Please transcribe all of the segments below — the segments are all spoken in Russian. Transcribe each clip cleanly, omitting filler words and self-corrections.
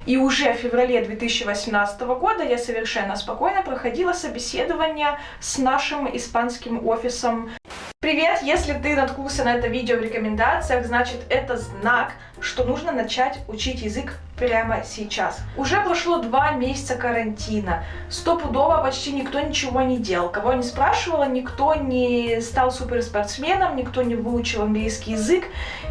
И уже в феврале 2018 года я совершенно спокойно проходила собеседование с нашим испанским офисом. Привет! Если ты наткнулся на это видео в рекомендациях, значит это знак, что нужно начать учить язык прямо сейчас. Уже прошло 2 месяца карантина. Стопудово почти никто ничего не делал. Кого я не спрашивала, никто не стал суперспортсменом, никто не выучил английский язык,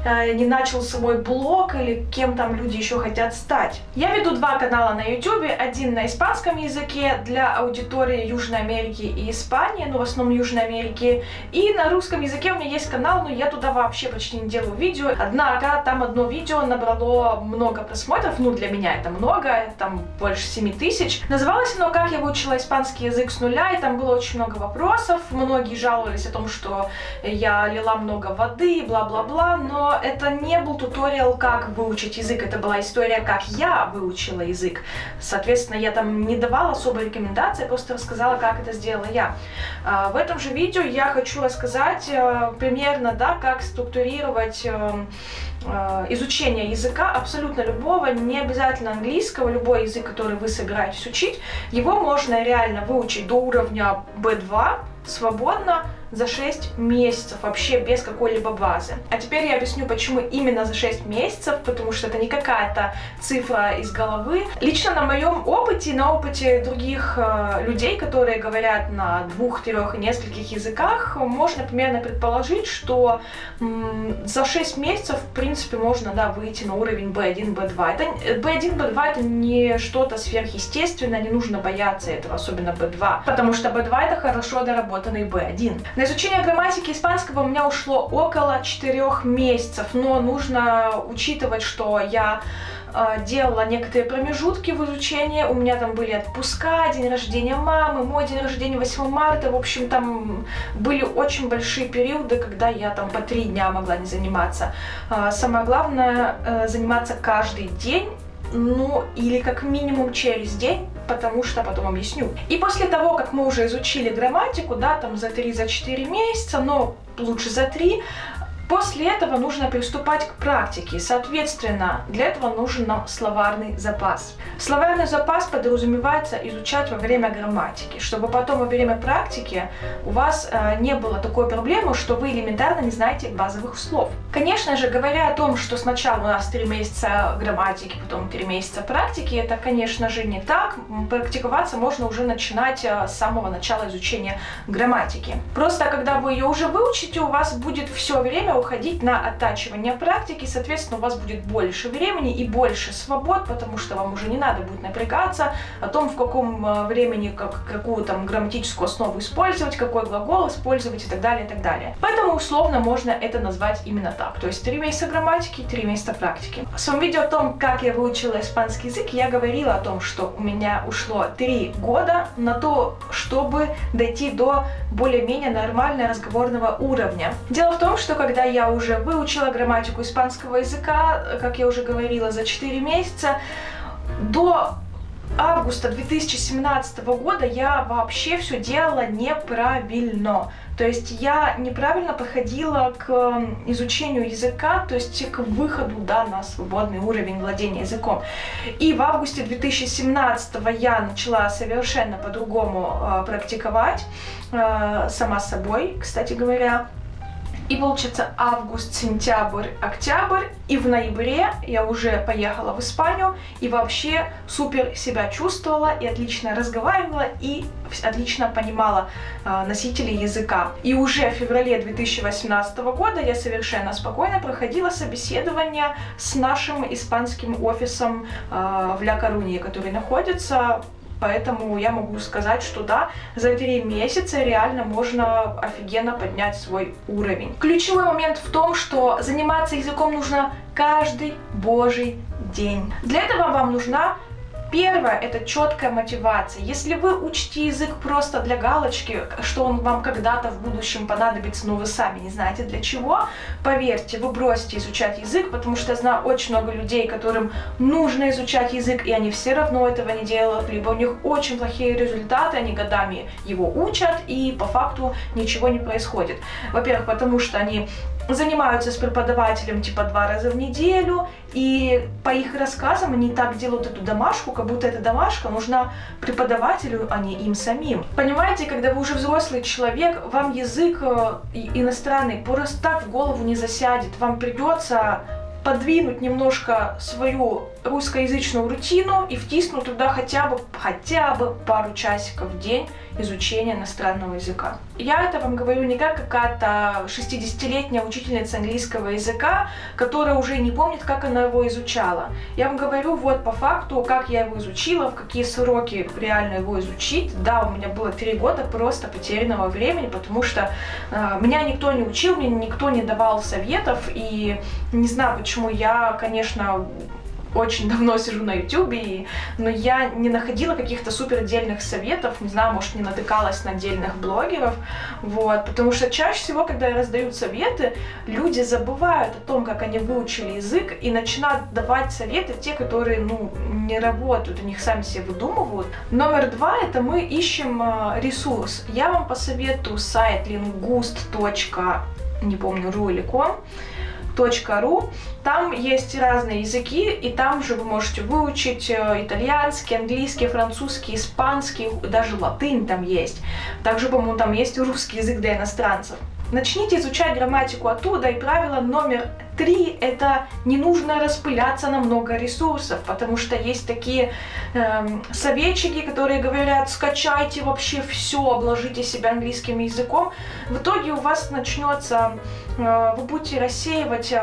не начал свой блог или кем там люди еще хотят стать. Я веду 2 канала на YouTube. Один на испанском языке для аудитории Южной Америки и Испании, в основном Южной Америки. И на русском языке у меня есть канал, но я туда вообще почти не делаю видео. Однако там одно видео набрало много просмотров. Для меня это много, там больше 7000. Называлось оно «Как я выучила испанский язык с нуля», и там было очень много вопросов. Многие жаловались о том, что я лила много воды, бла-бла-бла, но это не был туториал, как выучить язык, это была история, как я выучила язык. Соответственно, я там не давала особой рекомендации, просто рассказала, как это сделала я. В этом же видео я хочу рассказать примерно, как структурировать изучение языка, абсолютно любого, не обязательно английского, любой язык, который вы собираетесь учить, его можно реально выучить до уровня B2 свободно за 6 месяцев, вообще без какой-либо базы. А теперь я объясню, почему именно за 6 месяцев, потому что это не какая-то цифра из головы. Лично на моем опыте, на опыте других людей, которые говорят на 2, 3 и нескольких языках, можно примерно предположить, что за 6 месяцев, в принципе, можно, выйти на уровень B1, B2. B1, B2 это не что-то сверхъестественное, не нужно бояться этого, особенно B2, потому что B2 это хорошо доработанный B1. На изучение грамматики испанского у меня ушло около 4 месяцев, но нужно учитывать, что я делала некоторые промежутки в изучении, у меня там были отпуска, день рождения мамы, мой день рождения 8 марта, в общем, там были очень большие периоды, когда я там по 3 дня могла не заниматься. Самое главное, заниматься каждый день, или как минимум через день, потому что потом объясню. И после того, как мы уже изучили грамматику, там за 3-4 месяца, но лучше за 3, после этого нужно приступать к практике. Соответственно, для этого нужен нам словарный запас. Словарный запас подразумевается изучать во время грамматики, чтобы потом во время практики у вас не было такой проблемы, что вы элементарно не знаете базовых слов. Конечно же, говоря о том, что сначала у нас 3 месяца грамматики, потом 3 месяца практики, это, конечно же, не так. Практиковаться можно уже начинать с самого начала изучения грамматики. Просто когда вы ее уже выучите, у вас будет все время уходить на оттачивание практики, соответственно, у вас будет больше времени и больше свобод, потому что вам уже не надо будет напрягаться о том, в каком времени какую там грамматическую основу использовать, какой глагол использовать и так далее, и так далее. Поэтому условно можно это назвать именно так. То есть 3 месяца грамматики, 3 месяца практики. В своем видео о том, как я выучила испанский язык, я говорила о том, что у меня ушло 3 года на то, чтобы дойти до более-менее нормального разговорного уровня. Дело в том, что когда я уже выучила грамматику испанского языка, как я уже говорила, за 4 месяца, до августа 2017 года я вообще все делала неправильно. То есть я неправильно подходила к изучению языка, то есть к выходу на свободный уровень владения языком. И в августе 2017 я начала совершенно по-другому практиковать, сама собой, кстати говоря. И получается август, сентябрь, октябрь, и в ноябре я уже поехала в Испанию и вообще супер себя чувствовала и отлично разговаривала и отлично понимала носителей языка. И уже в феврале 2018 года я совершенно спокойно проходила собеседование с нашим испанским офисом в Ля-Корунье, который находится. Поэтому я могу сказать, что за 3 месяца реально можно офигенно поднять свой уровень. Ключевой момент в том, что заниматься языком нужно каждый божий день. Для этого вам нужна первое – это четкая мотивация. Если вы учите язык просто для галочки, что он вам когда-то в будущем понадобится, но вы сами не знаете для чего, поверьте, вы бросите изучать язык, потому что я знаю очень много людей, которым нужно изучать язык, и они все равно этого не делают, либо у них очень плохие результаты, они годами его учат, и по факту ничего не происходит. Во-первых, потому что они занимаются с преподавателем типа 2 раза в неделю, и по их рассказам они так делают эту домашку, как будто эта домашка нужна преподавателю, а не им самим. Понимаете, когда вы уже взрослый человек, вам язык иностранный просто так в голову не засядет, вам придется подвинуть немножко свою русскоязычную рутину и втиснуть туда хотя бы пару часиков в день изучения иностранного языка. Я это вам говорю не как какая-то 60-летняя учительница английского языка, которая уже не помнит, как она его изучала. Я вам говорю вот по факту, как я его изучила, в какие сроки реально его изучить. Да, у меня было 3 года просто потерянного времени, потому что меня никто не учил, мне никто не давал советов, и не знаю, почему я, конечно, очень давно сижу на YouTube, но я не находила каких-то супер отдельных советов, не знаю, может, не натыкалась на отдельных блогеров, вот, потому что чаще всего, когда раздают советы, люди забывают о том, как они выучили язык, и начинают давать советы те, которые, не работают, у них сами себе выдумывают. Номер 2, это мы ищем ресурс. Я вам посоветую сайт linguist.ru. Там есть разные языки, и там же вы можете выучить итальянский, английский, французский, испанский, даже латынь там есть. Также, по-моему, там есть русский язык для иностранцев. Начните изучать грамматику оттуда, и правило номер 3 – это не нужно распыляться на много ресурсов, потому что есть такие советчики, которые говорят: скачайте вообще все, обложите себя английским языком. В итоге у вас начнется, вы будете рассеивать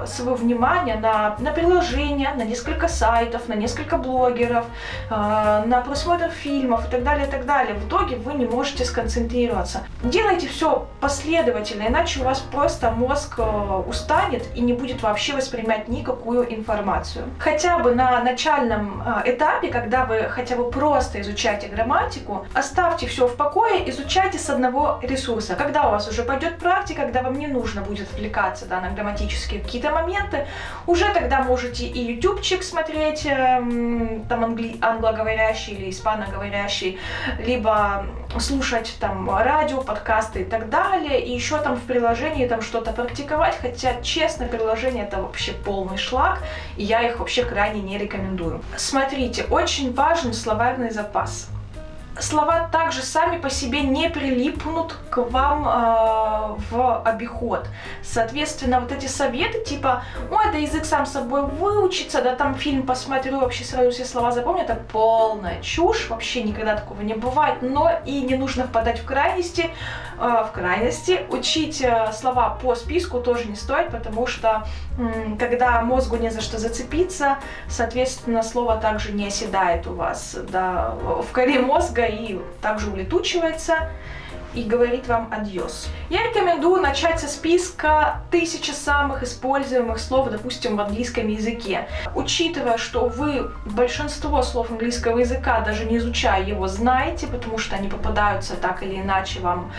свое внимание на приложения, на несколько сайтов, на несколько блогеров, на просмотр фильмов и так далее, и так далее. В итоге вы не можете сконцентрироваться. Делайте все последовательно, иначе у вас просто мозг устанет и не будет вообще воспринимать никакую информацию. Хотя бы на начальном этапе, когда вы хотя бы просто изучаете грамматику, оставьте все в покое, изучайте с одного ресурса. Когда у вас уже пойдет практика, когда вам не нужно будет отвлекаться на грамматические какие-то моменты, уже тогда можете и ютубчик смотреть, там англоговорящий или испаноговорящий, либо слушать там радио, подкасты и так далее, и еще там в приложении там что-то практиковать, хотя, честно, приложение это вообще полный шлак, и я их вообще крайне не рекомендую. Смотрите, очень важен словарный запас. Слова также сами по себе не прилипнут к вам в обиход. Соответственно, вот эти советы типа: ой, да язык сам собой выучится, да там фильм посмотрю, вообще сразу все слова запомню, это полная чушь, вообще никогда такого не бывает, но и не нужно впадать в крайности. Учить слова по списку тоже не стоит, потому что когда мозгу не за что зацепиться, соответственно, слово также не оседает у вас в коре мозга и также улетучивается и говорит вам адьос. Я рекомендую начать со списка 1000 самых используемых слов, допустим, в английском языке. Учитывая, что вы большинство слов английского языка, даже не изучая его, знаете, потому что они попадаются так или иначе вам,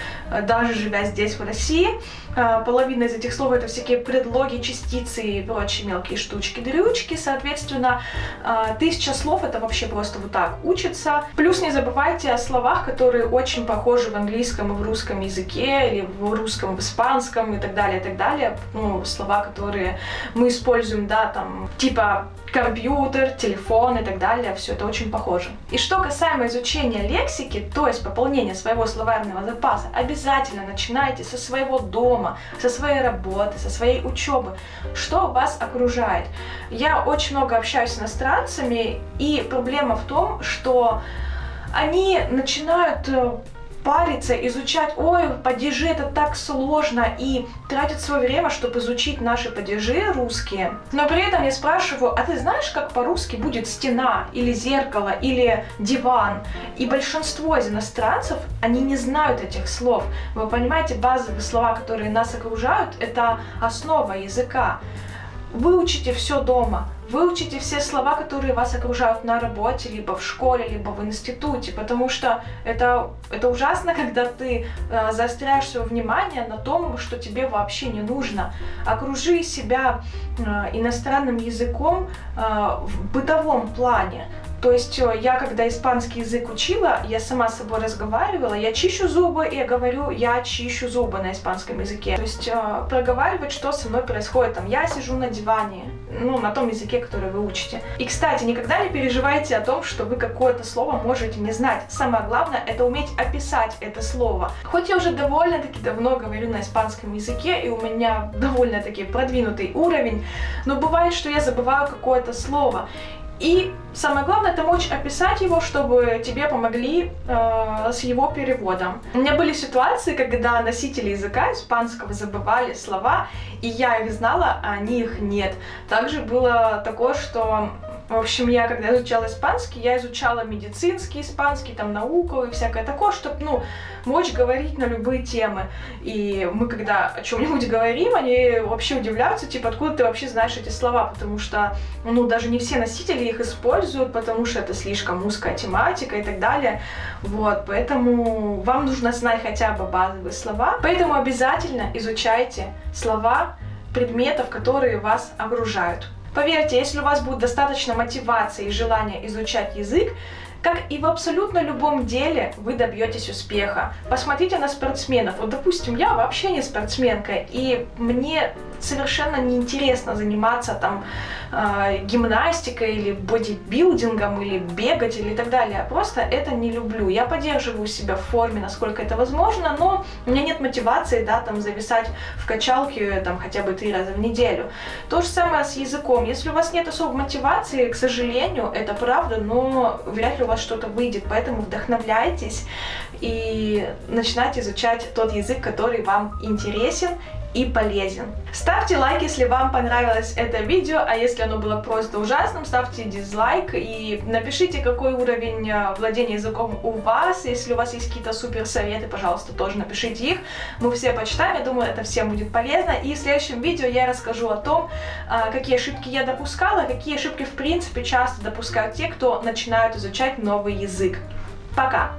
даже живя здесь, в России. Половина из этих слов — это всякие предлоги, частицы и прочие мелкие штучки-дрючки. Соответственно, 1000 слов — это вообще просто вот так учится. Плюс не забывайте о словах, которые очень похожи в английском и в русском языке, или в русском, в испанском и так далее, и так далее. Слова, которые мы используем, там, типа компьютер, телефон и так далее, все это очень похоже. И что касаемо изучения лексики, то есть пополнения своего словарного запаса, обязательно начинайте со своего дома, со своей работы, со своей учебы, что вас окружает. Я очень много общаюсь с иностранцами, и проблема в том, что они начинают париться, изучать: ой, падежи это так сложно, и тратят свое время, чтобы изучить наши падежи русские. Но при этом я спрашиваю: а ты знаешь, как по-русски будет стена, или зеркало, или диван? И большинство из иностранцев, они не знают этих слов. Вы понимаете, базовые слова, которые нас окружают, это основа языка. Выучите все дома. Выучите все слова, которые вас окружают на работе, либо в школе, либо в институте, потому что это ужасно, когда ты заостряешь свое внимание на том, что тебе вообще не нужно. Окружи себя иностранным языком в бытовом плане. То есть я, когда испанский язык учила, я сама с собой разговаривала, я чищу зубы, и я говорю, я чищу зубы на испанском языке. То есть проговаривать, что со мной происходит, там, я сижу на диване, ну, на том языке, который вы учите. И, кстати, никогда не переживайте о том, что вы какое-то слово можете не знать. Самое главное, это уметь описать это слово. Хоть я уже довольно-таки давно говорю на испанском языке, и у меня довольно-таки продвинутый уровень, но бывает, что я забываю какое-то слово. И самое главное, это мочь описать его, чтобы тебе помогли с его переводом. У меня были ситуации, когда носители языка испанского забывали слова, и я их знала, а они их нет. Также было такое, что... В общем, я когда изучала испанский, я изучала медицинский испанский, там, науку и всякое такое, чтобы, ну, мочь говорить на любые темы. И мы, когда о чем-нибудь говорим, они вообще удивляются, типа, откуда ты вообще знаешь эти слова, потому что, ну, даже не все носители их используют, потому что это слишком узкая тематика и так далее. Вот, поэтому вам нужно знать хотя бы базовые слова. Поэтому обязательно изучайте слова предметов, которые вас окружают. Поверьте, если у вас будет достаточно мотивации и желания изучать язык, как и в абсолютно любом деле, вы добьетесь успеха. Посмотрите на спортсменов. Вот, допустим, я вообще не спортсменка, и мне совершенно неинтересно заниматься там гимнастикой или бодибилдингом, или бегать, или так далее. Просто это не люблю. Я поддерживаю себя в форме, насколько это возможно, но у меня нет мотивации, да, там, зависать в качалке там хотя бы 3 раза в неделю. То же самое с языком. Если у вас нет особой мотивации, к сожалению, это правда, но вряд ли у вас что-то выйдет, поэтому вдохновляйтесь и начинайте изучать тот язык, который вам интересен и полезен. Ставьте лайк, если вам понравилось это видео, а если оно было просто ужасным, ставьте дизлайк и напишите, какой уровень владения языком у вас. Если у вас есть какие-то супер советы, пожалуйста, тоже напишите их. Мы все почитаем, я думаю, это всем будет полезно. И в следующем видео я расскажу о том, какие ошибки я допускала, какие ошибки в принципе часто допускают те, кто начинают изучать новый язык. Пока!